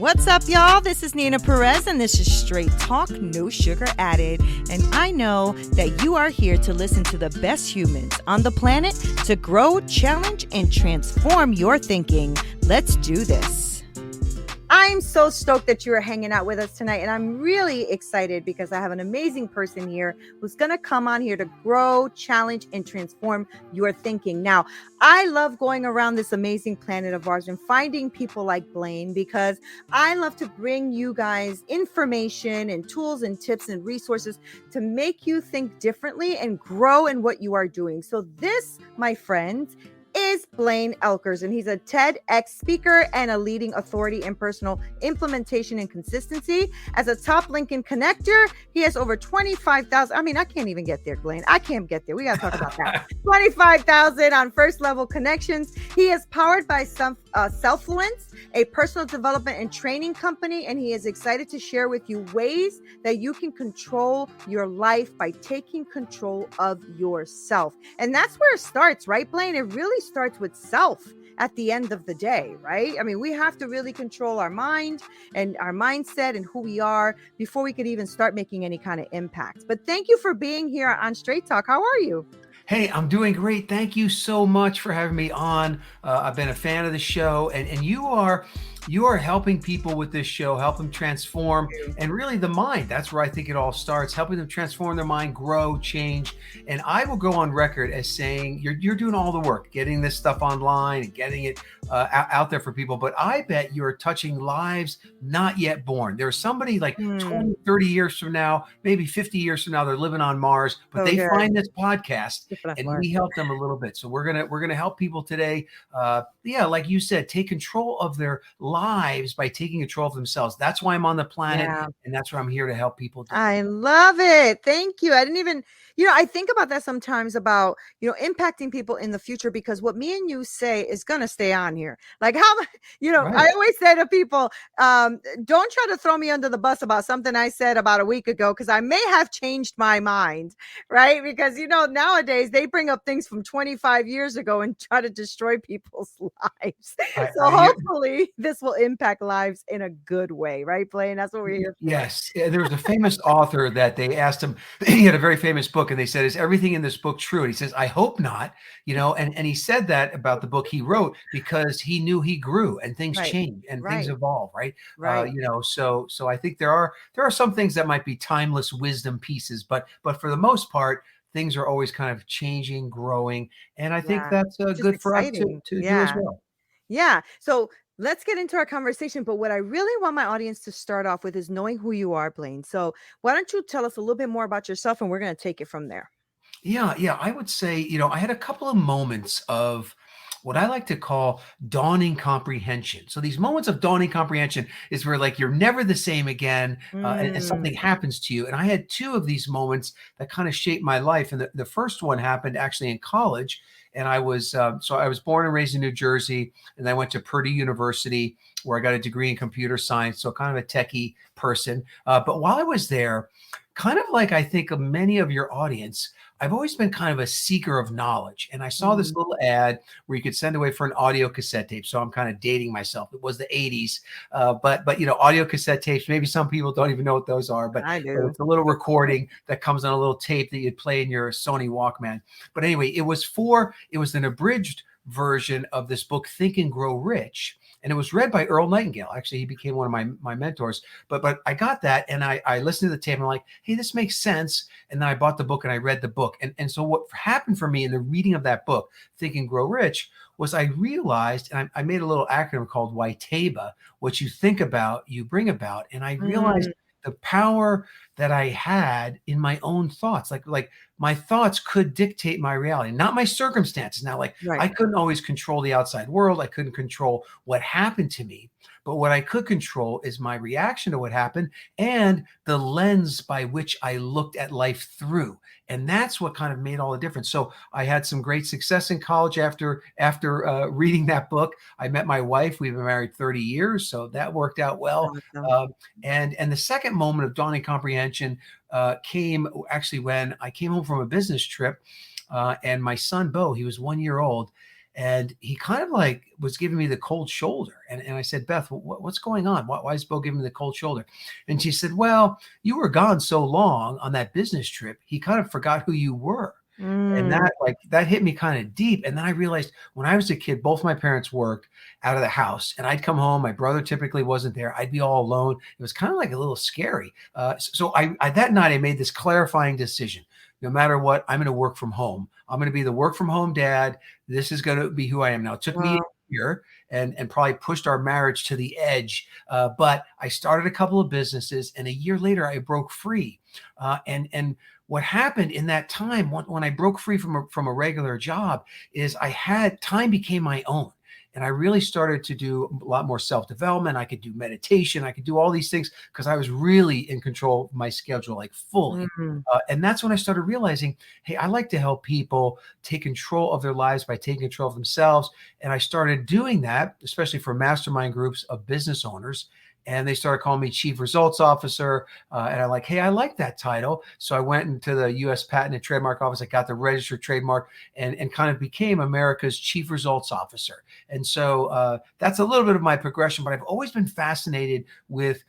What's up, y'all? This is Deena Perez, and this is Straight Talk, No Sugar Added. And I know that you are here to listen to the best humans on the planet to grow, challenge, and transform your thinking. Let's do this. I'm so stoked that you are hanging out with us tonight, and I'm really excited because I have an amazing person here who's going to come on here to grow, challenge, and transform your thinking. Now, I love going around this amazing planet of ours and finding people like Blaine because I love to bring you guys information and tools and tips and resources to make you think differently and grow in what you are doing. So this, my friends, is Blaine Oelkers, and he's a TEDx speaker and a leading authority in personal implementation and consistency. As a top LinkedIn connector, he has over 25,000. I mean, I can't even get there, Blaine. I can't get there. We got to talk about that. 25,000 on first level connections. He is powered by Selfluence, a personal development and training company, and he is excited to share with you ways that you can control your life by taking control of yourself. And that's where it starts, right, Blaine? It really starts with self at the end of the day, right? I mean, we have to really control our mind and our mindset and who we are before we could even start making any kind of impact. But thank you for being here on Straight Talk. How are you? Hey, I'm doing great. Thank you so much for having me on. I've been a fan of the show, and you are helping people with this show, help them transform, and really the mind. That's where I think it all starts, helping them transform their mind, grow, change. And I will go on record as saying you're doing all the work, getting this stuff online and getting it out there for people. But I bet you're touching lives not yet born. There's somebody like 20, 30 years from now, maybe 50 years from now, they're living on Mars, but they find this podcast and we help them a little bit. So we're gonna help people today. Like you said, take control of their lives by taking control of themselves. That's why I'm on the planet, and that's where I'm here to help people. I love it. Thank you. I didn't even, I think about that sometimes about, impacting people in the future, because what me and you say is going to stay on here. Like how, right. I always say to people, don't try to throw me under the bus about something I said about a week ago, because I may have changed my mind, right? Because, nowadays they bring up things from 25 years ago and try to destroy people's lives. Hopefully this will impact lives in a good way, right, Blaine? That's what we're here for. Yes. There was a famous author that they asked him, he had a very famous book, and they said, is everything in this book true? And he says, I hope not, and he said that about the book he wrote because he knew he grew and things change and things evolve, right? So I think there are some things that might be timeless wisdom pieces, but for the most part, things are always kind of changing, growing. And I think that's good for us to do as well. Yeah. So let's get into our conversation. But what I really want my audience to start off with is knowing who you are, Blaine. So why don't you tell us a little bit more about yourself, and we're going to take it from there. Yeah. I would say, I had a couple of moments of what I like to call dawning comprehension. So these moments of dawning comprehension is where like you're never the same again, and something happens to you. And I had two of these moments that kind of shaped my life. And the first one happened actually in college. And I was born and raised in New Jersey, and I went to Purdue University where I got a degree in computer science. So kind of a techie person. But while I was there, kind of like I think of many of your audience, I've always been kind of a seeker of knowledge. And I saw this little ad where you could send away for an audio cassette tape. So I'm kind of dating myself. It was the 80s. But audio cassette tapes, maybe some people don't even know what those are, but it's a little recording that comes on a little tape that you'd play in your Sony Walkman. But anyway, it was an abridged version of this book, Think and Grow Rich. And it was read by Earl Nightingale. Actually, he became one of my mentors. But I got that, and I listened to the tape, and I'm like, hey, this makes sense. And then I bought the book and I read the book. And so what happened for me in the reading of that book, Think and Grow Rich, was I realized, and I made a little acronym called YTABA, what you think about, you bring about. And I realized the power that I had in my own thoughts, like my thoughts could dictate my reality, not my circumstances. Now, I couldn't always control the outside world. I couldn't control what happened to me, but what I could control is my reaction to what happened and the lens by which I looked at life through. And that's what kind of made all the difference. So I had some great success in college after reading that book. I met my wife. We've been married 30 years. So that worked out well. And the second moment of dawning comprehension came actually when I came home from a business trip, and my son, Bo, he was 1 year old. And he kind of like was giving me the cold shoulder. And I said, Beth, what's going on? Why is Bill giving me the cold shoulder? And she said, well, you were gone so long on that business trip, he kind of forgot who you were. And Mm. that hit me kind of deep. And then I realized when I was a kid, both my parents worked out of the house, and I'd come home. My brother typically wasn't there. I'd be all alone. It was kind of like a little scary. So I that night I made this clarifying decision. No matter what, I'm going to work from home. I'm going to be the work from home dad. This is going to be who I am now. It took me a Wow. year and probably pushed our marriage to the edge. But I started a couple of businesses, and a year later I broke free. And what happened in that time when I broke free from a regular job is I had time became my own. And I really started to do a lot more self-development. I could do meditation. I could do all these things because I was really in control of my schedule, like fully. Mm. And that's when I started realizing, hey, I like to help people take control of their lives by taking control of themselves. And I started doing that, especially for mastermind groups of business owners. And they started calling me Chief Results Officer. And I'm like, hey, I like that title. So I went into the US Patent and Trademark Office. I got the registered trademark and kind of became America's Chief Results Officer. And so that's a little bit of my progression. But I've always been fascinated with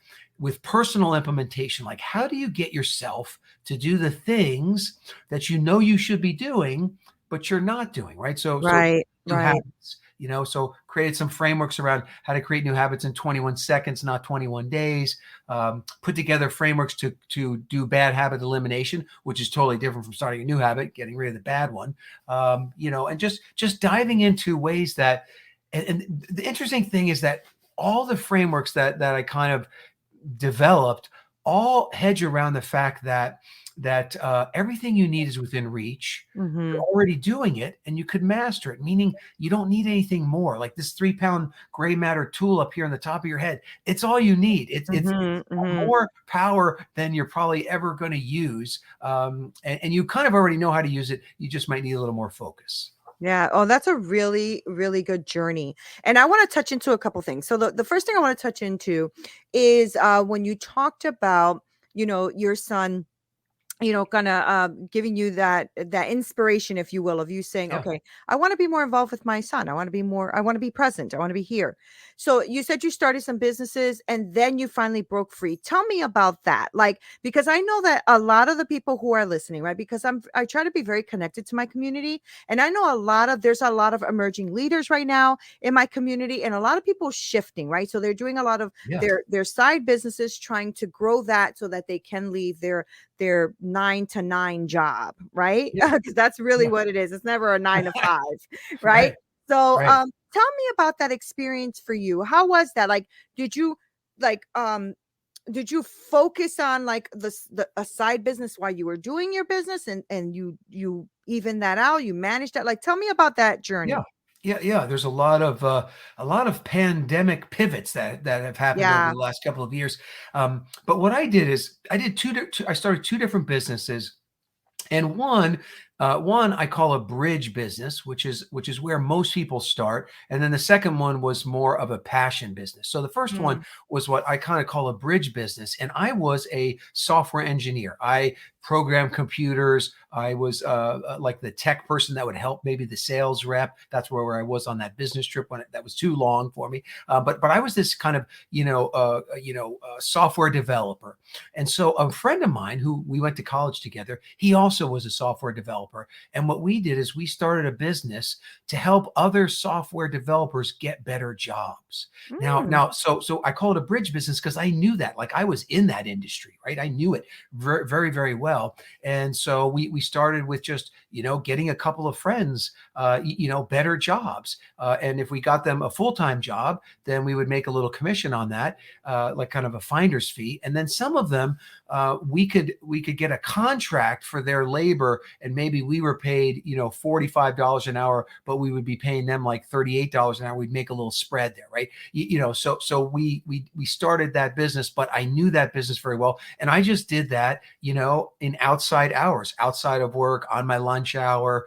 personal implementation. Like, how do you get yourself to do the things that you know you should be doing, but you're not doing, right? So Right, new right. habits. So created some frameworks around how to create new habits in 21 seconds, not 21 days. Put together frameworks to do bad habit elimination, which is totally different from starting a new habit, getting rid of the bad one. And just diving into ways that, and the interesting thing is that all the frameworks that I kind of developed all hedge around the fact that everything you need is within reach. You're Mm-hmm. already doing it, and you could master it. Meaning, you don't need anything more. Like this 3-pound gray matter tool up here on the top of your head. It's all you need. It's Mm-hmm. Mm-hmm. more power than you're probably ever going to use, and you kind of already know how to use it. You just might need a little more focus. Yeah. Oh, that's a really, really good journey. And I want to touch into a couple things. So the first thing I want to touch into is when you talked about, your son, kind of giving you that inspiration, if you will, of you saying, Yeah, okay, I want to be more involved with my son. I want to be present. I want to be here. So you said you started some businesses and then you finally broke free. Tell me about that. Like, because I know that a lot of the people who are listening, right? Because I try to be very connected to my community. And I know there's a lot of emerging leaders right now in my community and a lot of people shifting, right? So they're doing a lot of yeah, their side businesses, trying to grow that so that they can leave their 9 to 9 job, right? yeah, Because that's really yeah. what it is. It's never a 9 to 5, right? Right, So, right. tell me about that experience for you. How was that? Like, did you like did you focus on like a side business while you were doing your business and you even that out, you managed that? Like, tell me about that Yeah. journey. Yeah. There's a lot of pandemic pivots that have happened over Yeah. the last couple of years. But what I did is I started two different businesses. And one I call a bridge business, which is where most people start. And then the second one was more of a passion business. So the first one Mm, was what I kind of call a bridge business. And I was a software engineer. I programmed computers. I was like the tech person that would help maybe the sales rep. That's where I was on that business trip that was too long for me. But I was this kind of software developer. And so a friend of mine who we went to college together, he also was a software developer. And what we did is we started a business to help other software developers get better jobs. mm, Now, I call it a bridge business because I knew that, like I was in that industry, right? I knew it very, very, very well. And so we started with just, getting a couple of friends, better jobs. And if we got them a full-time job, then we would make a little commission on that, like kind of a finder's fee. And then some of them, we could get a contract for their labor, and maybe we were paid, $45 an hour, but we would be paying them like $38 an hour. We'd make a little spread there, right? So we started that business, but I knew that business very well, and I just did that, in outside hours, outside of work, on my lunch hour.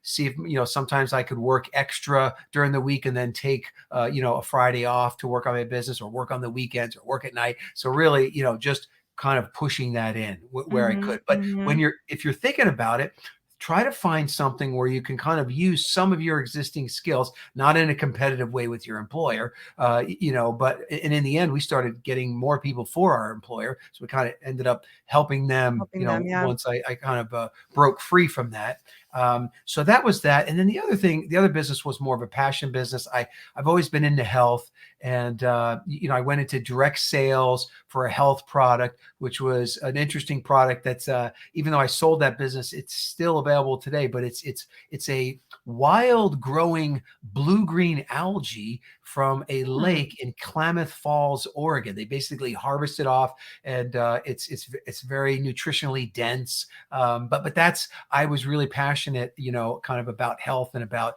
See if sometimes I could work extra during the week and then take a Friday off to work on my business, or work on the weekends, or work at night. So really, just kind of pushing that in where I mm-hmm, could. But mm-hmm. if you're thinking about it, try to find something where you can kind of use some of your existing skills, not in a competitive way with your employer, but and in the end, we started getting more people for our employer. So we kind of ended up helping them, Helping them, yeah. once I kind of broke free from that. So that was that. And then the other business was more of a passion business. I've always been into health, and I went into direct sales for a health product, which was an interesting product. That's even though I sold that business, it's still available today. But it's a wild growing blue-green algae from a lake in Klamath Falls, Oregon. They basically harvest it off, and it's very nutritionally dense. But that's I was really passionate, kind of about health and about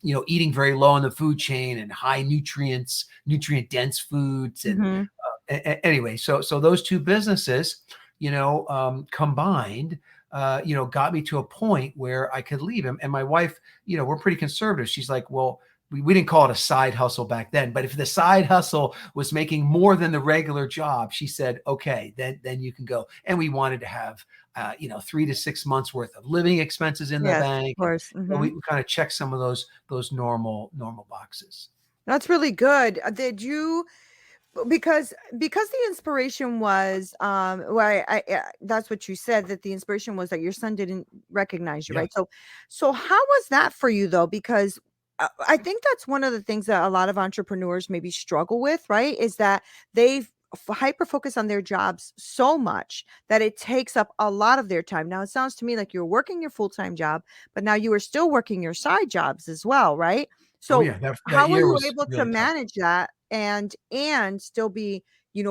eating very low on the food chain and high nutrient dense foods. And Mm-hmm. Anyway, so those two businesses, combined, got me to a point where I could leave him. And my wife, we're pretty conservative. She's like, well, we didn't call it a side hustle back then, but if the side hustle was making more than the regular job, she said, okay, then you can go. And we wanted to have, 3 to 6 months worth of living expenses in the Yes, bank. of course. So Mm-hmm. we kind of checked some of those normal boxes. That's really good. Did you because the inspiration was that's what you said, that the inspiration was that your son didn't recognize you, Yeah. right? So how was that for you though? Because I think that's one of the things that a lot of entrepreneurs maybe struggle with, right? Is that they've hyper focus on their jobs so much that it takes up a lot of their time. Now it sounds to me like you're working your full-time job, but now you are still working your side jobs as well, right? Oh So yeah, that how were year you was able to really tough. manage that and still be,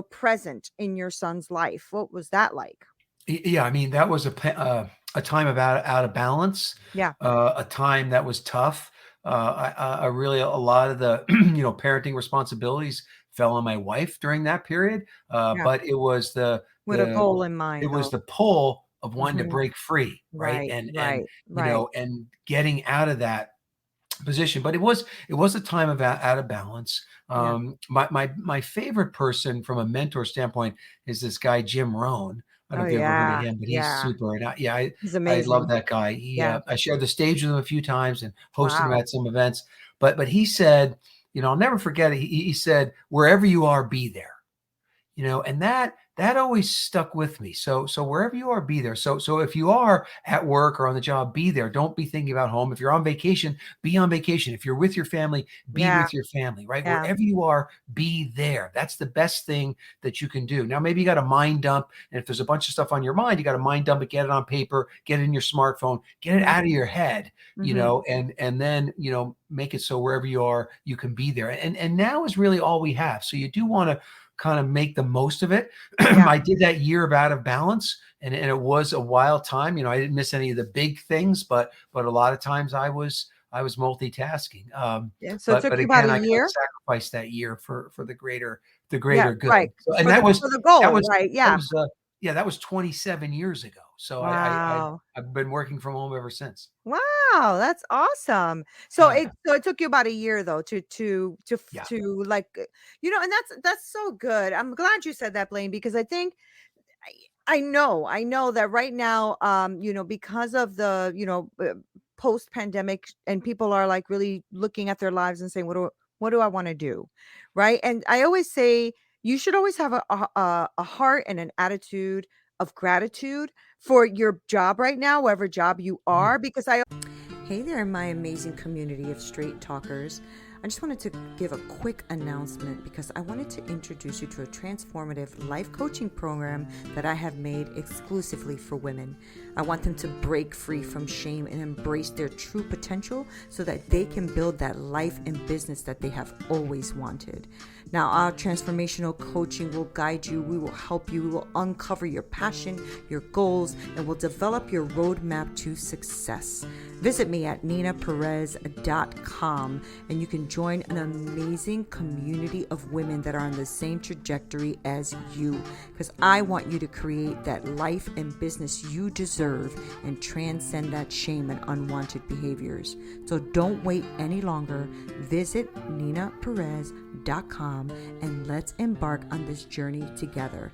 present in your son's life? What was that like? Yeah, I mean, that was a time of out of balance, Yeah. a time that was tough. I really a lot of the parenting responsibilities fell on my wife during that period, Yeah. but it was With a goal in mind though. the pull of wanting to Mhm. break free, right? Right, And right, right. and getting out of that position. But it was a time of out of balance. Yeah. My favorite person from a mentor standpoint is this guy Jim Rohn. I don't know Oh if you ever heard of yeah. him, but he's Yeah. super. And He's I love amazing. that guy. Yeah. I shared the stage with him a few times and hosted him Wow. at some events. But he said, I'll never forget it. He said, "Wherever you are, be there." And that always stuck with me. So wherever you are, be there. So if you are at work or on the job, be there. Don't be thinking about home. If you're on vacation, be on vacation. If you're with your family, be Yeah. with your family, right? Yeah. Wherever you are, be there. That's the best thing that you can do. Now, maybe you got a mind dump, and if there's a bunch of stuff on your mind, you got to mind dump it, get it on paper, get it in your smartphone, get it Mhm. out of your head, Mhm. and then make it so wherever you are, you can be there. And now is really all we have. So you do want to kind of make the most of it. Yeah. I did that year of out of balance, and it was a wild time. I didn't miss any of the big things, but a lot of times I was multitasking. Yeah. So it But took you about again, a I kind of year? sacrificed that year for the Yeah, greater good. right. So, and For for the goal, right? that Yeah. was yeah, that was 27 years ago. So Wow. I've been working from home ever since. Wow, that's awesome. So Yeah, it took you about a year though yeah. to like, and that's so good. I'm glad you said that, Blaine, because I think I know that right now, because of the, post pandemic, and people are like really looking at their lives and saying, what do I want to do? Right. And I always say you should always have a heart and an attitude of gratitude for your job right now, whatever job you Mhm. are, because Hey there, my amazing community of straight talkers. I just wanted to give a quick announcement because I wanted to introduce you to a transformative life coaching program that I have made exclusively for women. I want them to break free from shame and embrace their true potential so that they can build that life and business that they have always wanted. Now, our transformational coaching will guide you, we will help you, we will uncover your passion, your goals, and will develop your roadmap to success. Visit me at neenaperez.com and you can join an amazing community of women that are on the same trajectory as you, because I want you to create that life and business you deserve and transcend that shame and unwanted behaviors. So don't wait any longer. Visit neenaperez.com and let's embark on this journey together.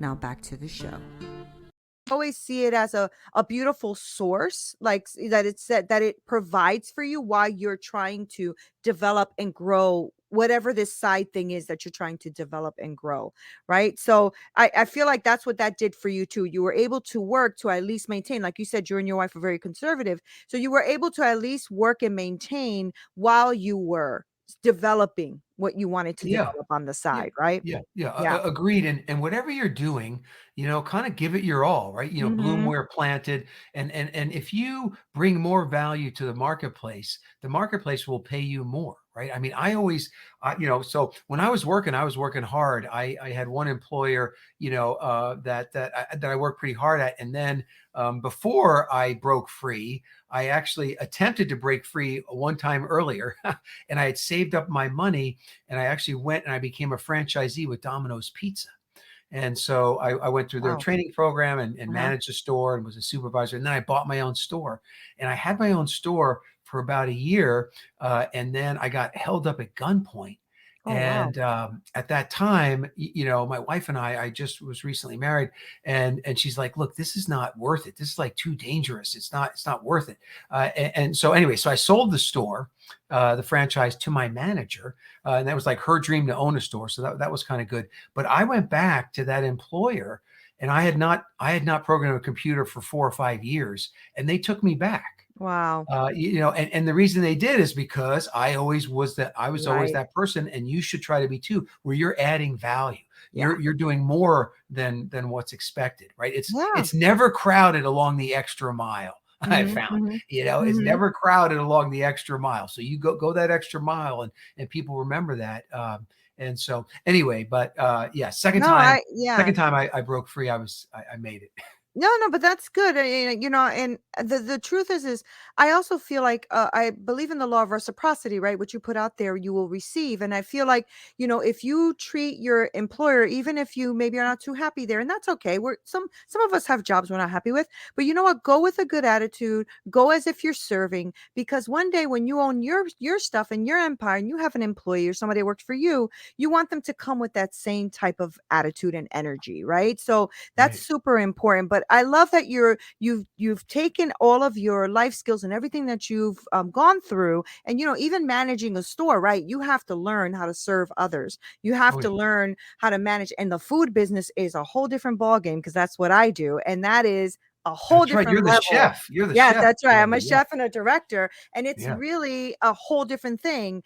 Now back to the show. always see it as a beautiful source, like that it's said that it provides for you while you're trying to develop and grow whatever this side thing is that you're trying to develop and grow, right? So I feel like that's what that did for you too. You were able to work to at least maintain, like you said, you and your wife are very conservative. So you were able to at least work and maintain while you were developing what you wanted to Yeah. develop on the Yeah, side, right? yeah, Yeah. agreed. And whatever you're doing, kind of give it your all, right? Bloom Mhm. where planted, and if you bring more value to the marketplace will pay you more, right? I mean, I always, so when I was working hard. I had one employer, that I worked pretty hard at, and then before I broke free, I actually attempted to break free one time earlier, and I had saved up my money, and I actually went and I became a franchisee with Domino's Pizza. And so I went through their Wow. training program and Uh-huh. managed a store and was a supervisor. And then I bought my own store, and I had my own store for about a year. And then I got held up at gunpoint. Oh, wow. And at that time, my wife and I just was recently married, and she's like, "Look, this is not worth it. This is like too dangerous. It's not worth it." And so anyway, so I sold the store, the franchise, to my manager, and that was like her dream to own a store. So that was kind of good. But I went back to that employer, and I had not programmed a computer for 4 or 5 years, and they took me back. Wow. And the reason they did is because I was always Right. that person, and you should try to be too, where you're adding value. Yeah. You're doing more than what's expected, right? It's Yeah. it's never crowded along the extra mile. I Mhm, found, mhm, it's mhm. never crowded along the extra mile. So you go that extra mile, and people remember that. And so anyway, but yeah, second No, time, yeah. second time I broke free, I made it. No, no, but that's good. And the truth is I also feel like I believe in the law of reciprocity, right? What you put out there, you will receive. And I feel like, if you treat your employer, even if you maybe are not too happy there, and that's okay. We're some of us have jobs we're not happy with, but you know what? Go with a good attitude. Go as if you're serving, because one day when you own your stuff and your empire, and you have an employee or somebody that works for you, you want them to come with that same type of attitude and energy, right? So that's Right. super important. But I love that you've taken all of your life skills and everything that you've gone through, and even managing a store, right? You have to learn how to serve others. You have Oh, to yeah. learn how to manage, and the food business is a whole different ball game, because that's what I do, and that is a whole That's right. different You're the level. chef. You're the Yes, chef. that's right. Yeah. I'm a Yeah. chef and a director, and it's Yeah. really a whole different thing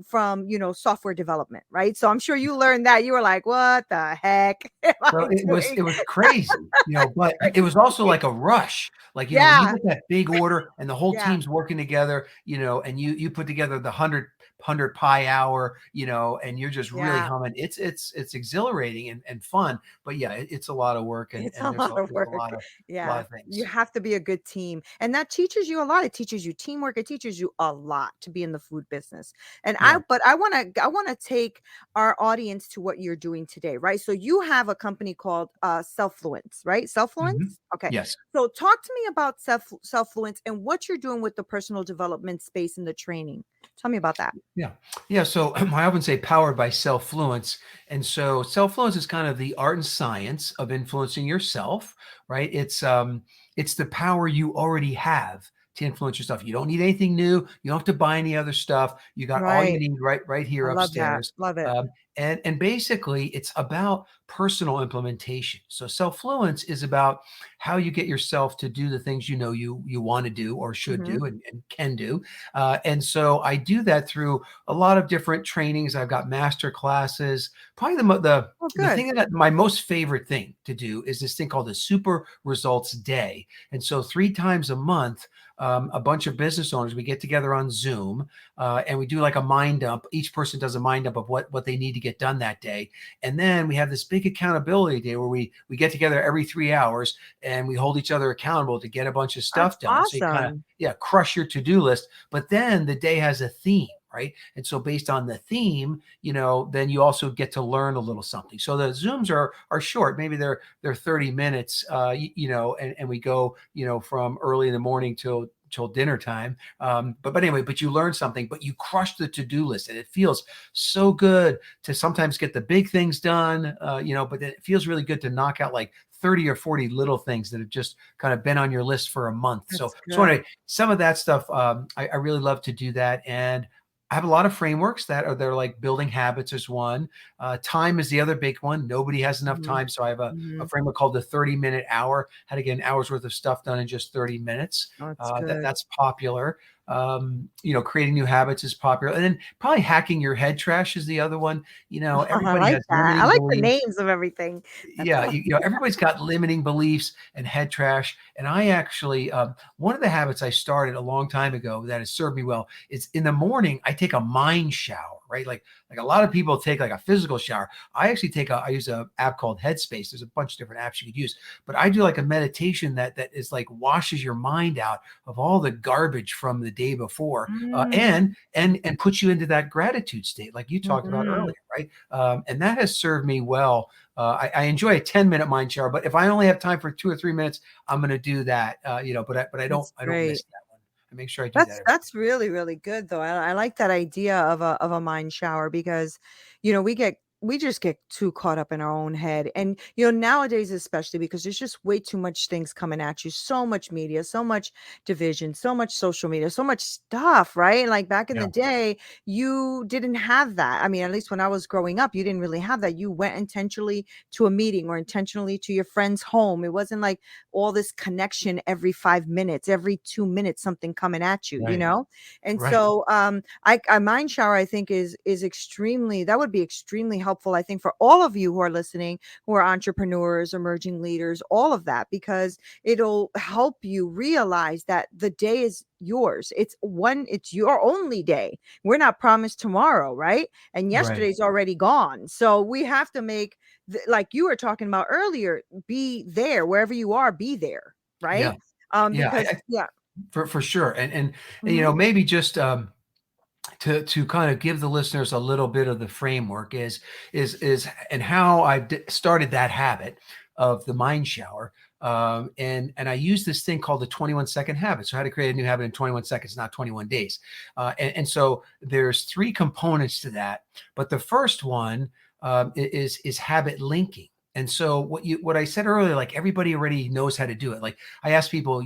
from software development, right? So I'm sure you learned that. You were like, "What the heck am Well, I it was doing?" it was crazy, but it was also like a rush. Like, when you Yeah, get that big order and the whole yeah, team's working together, and you put together the hundred pie hour, and you're just really yeah. humming. It's exhilarating and fun, but yeah, it's a lot of work, and It's a and there's lot a of there's a work. lot of Yeah. You things. have to be a good team. And that teaches you a lot. It teaches you teamwork. It teaches you a lot to be in the food business. And Yeah. I want to take our audience to what you're doing today, right? So you have a company called Selffluence, right? Mhm. Selffluence? Okay. Yes. So talk to me about Selffluence and what you're doing with the personal development space and the training. Tell me about that. Yeah. Yeah. So I often say powered by self-fluence. And so self-fluence is kind of the art and science of influencing yourself, right? It's the power you already have to influence yourself. You don't need anything new. You don't have to buy any other stuff. You got all you Right. need right I here love that. upstairs. Love it. And basically it's about personal implementation. So self-fluence is about how you get yourself to do the things you want to do or should Hmm. do and can do. And so I do that through a lot of different trainings. I've got master classes. Probably Oh, the good. thing that my most favorite thing to do is this thing called the Super Results Day. And so 3 times a month, a bunch of business owners, we get together on Zoom, and we do like a mind dump. Each person does a mind dump of what they need to get done that day. And then we have this big accountability day where we get together every 3 hours, and we hold each other accountable to get a bunch of That's stuff done. So you kind of, awesome. yeah, crush your to-do list. But then the day has a theme, right? And so based on the theme, then you also get to learn a little something. So the Zooms are short. Maybe they're 30 minutes, and we go, from early in the morning till till dinner time. But anyway, but you learn something, but you crush the to-do list, and it feels so good to sometimes get the big things done, but then it feels really good to knock out like 30 or 40 little things that have just kind of been on your list for a month. So, That's so good. anyway, some of that stuff, I really love to do that. And I have a lot of frameworks they're like building habits is one. Time is the other big one. Nobody has enough Mhm. time. So I have a Mhm. framework called the 30-minute hour, how to get an hour's worth of stuff done in just 30 minutes. Oh, that's good. That's popular. Creating new habits is popular. And then probably hacking your head trash is the other one. I Everybody like has that. I limiting like the beliefs. names of everything. That's Yeah, everybody's got limiting beliefs and head trash. And I actually, one of the habits I started a long time ago that has served me well is in the morning I take a mind shower, right? Like a lot of people take like a physical shower. I use a app called Headspace. There's a bunch of different apps you could use, but I do like a meditation that is like washes your mind out of all the garbage from the day before, mm, and puts you into that gratitude state, like you talked about mhm. earlier, right? And that has served me well. I enjoy a 10-minute mind shower, but if I only have time for 2 or 3 minutes, I'm going to do that. But That's I don't miss great. that one. I make sure I do that That's every. that's really, really good though. I like that idea of a mind shower because, we just get too caught up in our own head. And nowadays, especially because there's just way too much things coming at you, so much media, so much division, so much social media, so much stuff, right? Like back in Yeah, the day, you didn't have that. I mean, at least when I was growing up, you didn't really have that. You went intentionally to a meeting or intentionally to your friend's home. It wasn't like all this connection every 5 minutes, every 2 minutes, something coming at you, right, And right, so I mind shower, I think is extremely that would be extremely helpful, I think, for all of you who are listening, who are entrepreneurs, emerging leaders, all of that, because it'll help you realize that the day is yours. It's your only day. We're not promised tomorrow, right? And right. yesterday's already gone. So we have to make like you were talking about earlier, be there wherever you are, be there, Yeah, right? yeah. Because yeah. For sure. And Mhm. maybe just to kind of give the listeners a little bit of the framework is and how started that habit of the mind shower. And I use this thing called the 21-second habit. So how to create a new habit in 21 seconds, not 21 days. And so there's three components to that. But the first one is habit linking. And so what I said earlier, like everybody already knows how to do it. Like I ask people,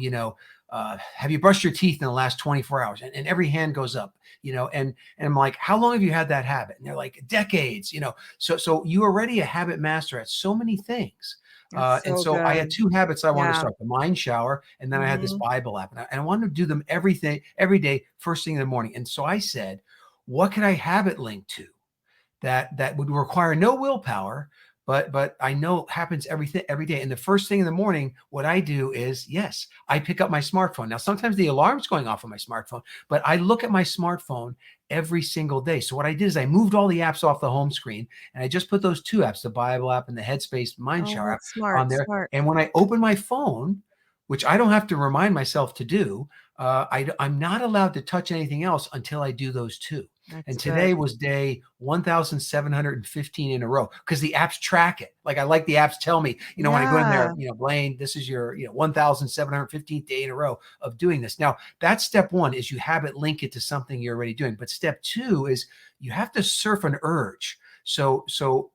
have you brushed your teeth in the last 24 hours? And every hand goes up, and I'm like, how long have you had that habit? And they're like, decades, So you're already a habit master at so many things. That's And so so I had good. two habits I wanted to Yeah. start: the mind shower, and then I had this Mhm. Bible app, and I wanted to do them every day, first thing in the morning. And so I said, what can I habit link to that would require no willpower, but I know happens every day. And the first thing in the morning, what I do is, yes, I pick up my smartphone. Now sometimes the alarm's going off on my smartphone, but I look at my smartphone every single day. So what I did is I moved all the apps off the home screen, and I just put those two apps, the Bible app and the Headspace Mind Oh, Shower app, that's on smart, there. smart. And when I open my phone, which I don't have to remind myself to do, I'm not allowed to touch anything else until I do those two. That's And good. today was day 1,715 in a row because the apps track it. Like I like the apps tell me, when I go in there, Yeah. Blaine, this is your, 1,715th day in a row of doing this. Now, that's step one, is you habit link it to something you're already doing. But step two is you have to surf an urge. So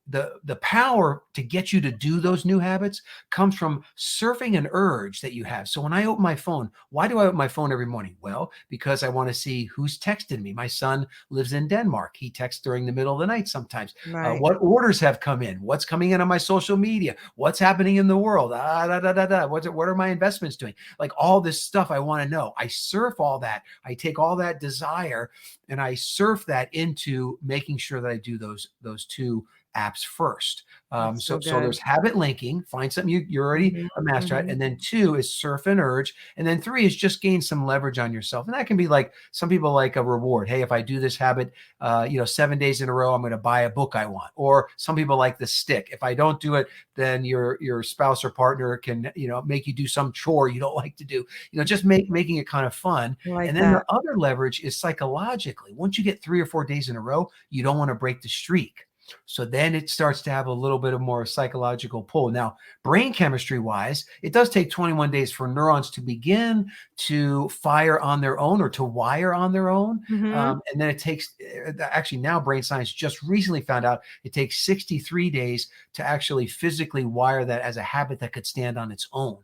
the power to get you to do those new habits comes from surfing an urge that you have. So when I open my phone, why do I open my phone every morning? Well, because I want to see who's texted me. My son lives in Denmark. He texts during the middle of the night sometimes. Right. What orders have come in? What's coming in on my social media? What's happening in the world? What are my investments doing? Like all this stuff I want to know. I surf all that. I take all that desire and I surf that into making sure that I do those two apps first. That's so So good. there's habit linking, find something you're already Mhm, a master at. mhm. And then two is surf and urge. And then three is just gain some leverage on yourself. And that can be like some people like a reward. Hey, if I do this habit, 7 days in a row, I'm going to buy a book I want. Or some people like the stick. If I don't do it, then your spouse or partner can, make you do some chore you don't like to do, just making it kind of fun. I like And then the that. other leverage is psychologically. Once you get 3 or 4 days in a row, you don't want to break the streak. So then it starts to have a little bit of more psychological pull. Now, brain chemistry wise, it does take 21 days for neurons to begin to fire on their own or to wire on their own. Mm-hmm. And then it takes, actually, now brain science just recently found out it takes 63 days to actually physically wire that as a habit that could stand on its own.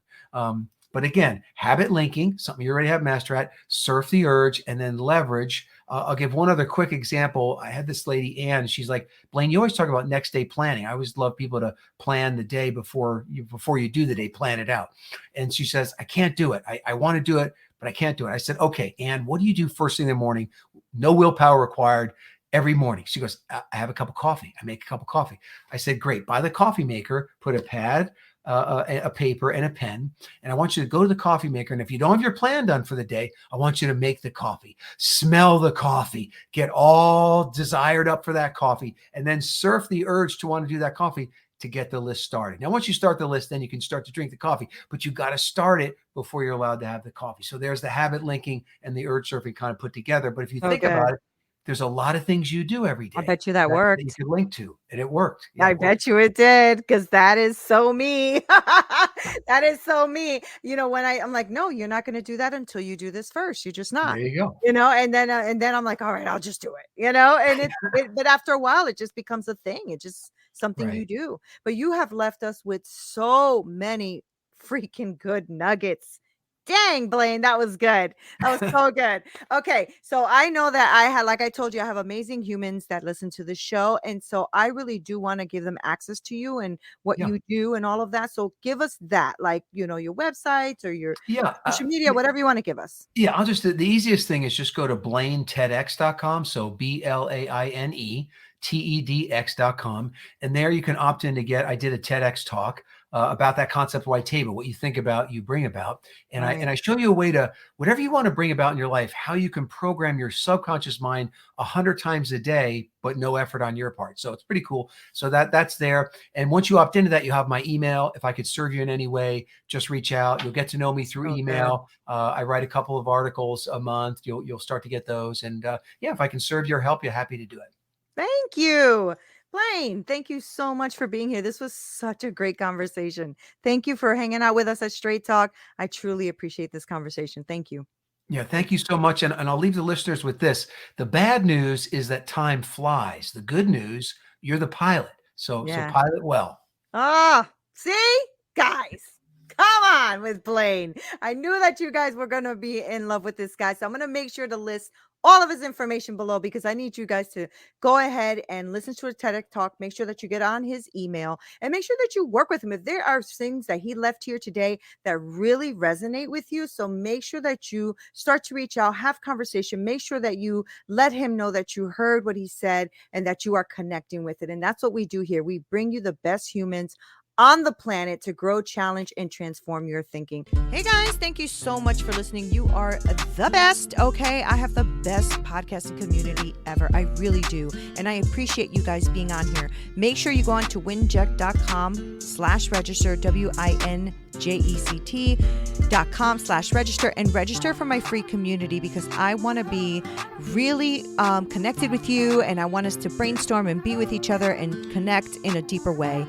But again, habit linking, something you already have master at, surf the urge, and then leverage. I'll give one other quick example. I had this lady, Ann, she's like, Blaine, you always talk about next day planning. I always love people to plan the day before you do the day, plan it out. And she says, I can't do it. I want to do it, but I can't do it. I said, okay, Ann, what do you do first thing in the morning? No willpower required. Every morning. She goes, I have a cup of coffee. I make a cup of coffee. I said, great. Buy the coffee maker, put a pad, a paper, and a pen. And I want you to go to the coffee maker. And if you don't have your plan done for the day, I want you to make the coffee, smell the coffee, get all desired up for that coffee, and then surf the urge to want to do that coffee to get the list started. Now, once you start the list, then you can start to drink the coffee, but you got to start it before you're allowed to have the coffee. So there's the habit linking and the urge surfing kind of put together. But if you think about it, there's a lot of things you do every day. I bet you that worked. You could link to, and it worked. Yeah, I bet you it did, because that is so me. That is so me. When I'm like, no, you're not going to do that until you do this first. You're just not. There you go. And then I'm like, all right, I'll just do it. And but after a while, it just becomes a thing. It's just something you do. But you have left us with so many freaking good nuggets. Dang, Blaine, that was good. That was so good. Okay, so I know that like I told you, I have amazing humans that listen to the show. And so I really do want to give them access to you and what you do and all of that. So give us that, like, your websites or your social media, whatever you want to give us. Yeah, the easiest thing is just go to blainetedx.com. So BLAINETEDx.com. And there you can opt in to I did a TEDx talk about that concept white table. What you think about, you bring about. And I show you a way to, whatever you want to bring about in your life, how you can program your subconscious mind 100 times a day, but no effort on your part. So it's pretty cool. So that's there. And once you opt into that, you have my email. If I could serve you in any way, just reach out. You'll get to know me through email. I write a couple of articles a month. You'll start to get those. And if I can serve you or help you, happy to do it. Thank you. Blaine, thank you so much for being here. This was such a great conversation. Thank you for hanging out with us at Straight Talk. I truly appreciate this conversation. Thank you. Yeah, thank you so much. And I'll leave the listeners with this. The bad news is that time flies. The good news, you're the pilot. So pilot well. See, guys, come on with Blaine. I knew that you guys were going to be in love with this guy. So I'm going to make sure to list all of his information below, because I need you guys to go ahead and listen to a TEDx talk. Make sure that you get on his email and make sure that you work with him. If there are things that he left here today that really resonate with you, so make sure that you start to reach out, have conversation, make sure that you let him know that you heard what he said and that you are connecting with it. And that's what we do here. We bring you the best humans on the planet to grow, challenge, and transform your thinking. Hey guys, thank you so much for listening. You are the best. Okay, I have the best podcasting community ever. I really do. And I appreciate you guys being on here. Make sure you go on to winject.com/register, winject.com/register, and register for my free community, because I want to be really connected with you, and I want us to brainstorm and be with each other and connect in a deeper way.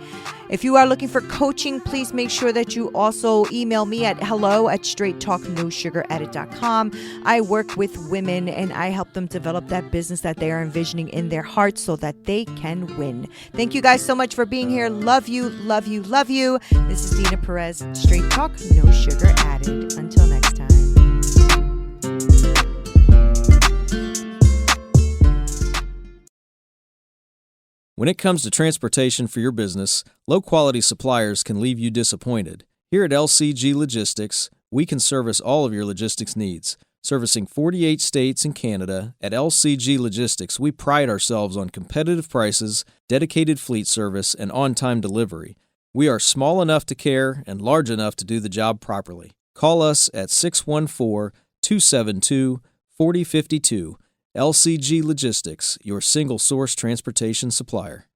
If you are looking for coaching, please make sure that you also email me at hello@straighttalknosugaradded.com. I work with women and I help them develop that business that they are envisioning in their hearts so that they can win. Thank you guys so much for being here. Love you, love you, love you. This is Deena Perez, Straight Talk, No Sugar Added. Until next time. When it comes to transportation for your business, low-quality suppliers can leave you disappointed. Here at LCG Logistics, we can service all of your logistics needs. Servicing 48 states and Canada, at LCG Logistics, we pride ourselves on competitive prices, dedicated fleet service, and on-time delivery. We are small enough to care and large enough to do the job properly. Call us at 614-272-4052. LCG Logistics, your single-source transportation supplier.